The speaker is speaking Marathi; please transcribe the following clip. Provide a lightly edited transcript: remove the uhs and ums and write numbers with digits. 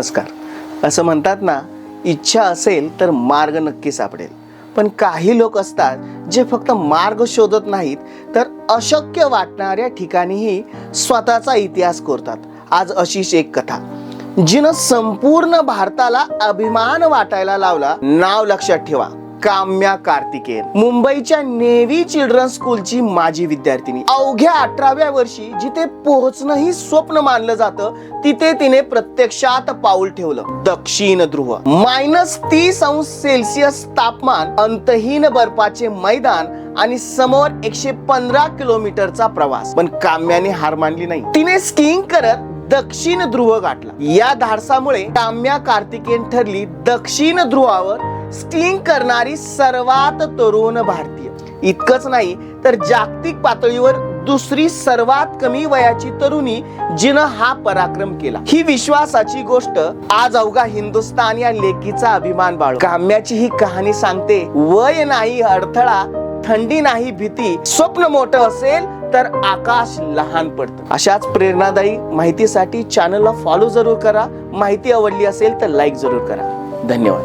नमस्कार। असं म्हणतात ना, इच्छा असेल तर मार्ग नक्की सापडेल। पण काही लोक असतात जे फक्त मार्ग शोधत नाहीत, तर अशक्य वाटणाऱ्या ठिकाणीही स्वतःचा इतिहास कोरतात। आज अशीच एक कथा जिनं संपूर्ण भारताला अभिमान वाटायला लावला। नाव लक्षात ठेवा, काम्या कार्तिकेयन। मुंबईच्या नेव्ही चिल्ड्रन्स स्कूलची माजी विद्यार्थिनी। अवघ्या 18व्या वर्षी जिथे पोहोचणंही स्वप्न मानलं जातं, तिथे तिने प्रत्यक्षात पाऊल ठेवलं। दक्षिण ध्रुव, -30°C तापमान, अंतहीन बर्फाचे मैदान आणि समोर 115 किलोमीटरचा प्रवास। पण काम्याने हार मानली नाही। तिने स्कीइंग करत दक्षिण ध्रुव गाठला। या धाडसामुळे काम्या कार्तिकेयन ठरली दक्षिण ध्रुवावर स्कीइंग करणारी सर्वात तरुण भारतीय। इतकंच नाही तर जागतिक पातळीवर दुसरी सर्वात कमी वयाची तरुणी जिनं हा पराक्रम केला। ही विश्वासाची गोष्ट आज अवघा हिंदुस्थान या लेकीचा अभिमान बाळगतो। काम्याची ही कहाणी सांगते, वय नाही अडथळा, थंडी नाही भीती, स्वप्न मोठं असेल तर आकाश लहान पडतं। अशाच प्रेरणादायी माहितीसाठी चॅनलला फॉलो जरूर करा। माहिती आवडली असेल तर लाईक जरूर करा। धन्यवाद।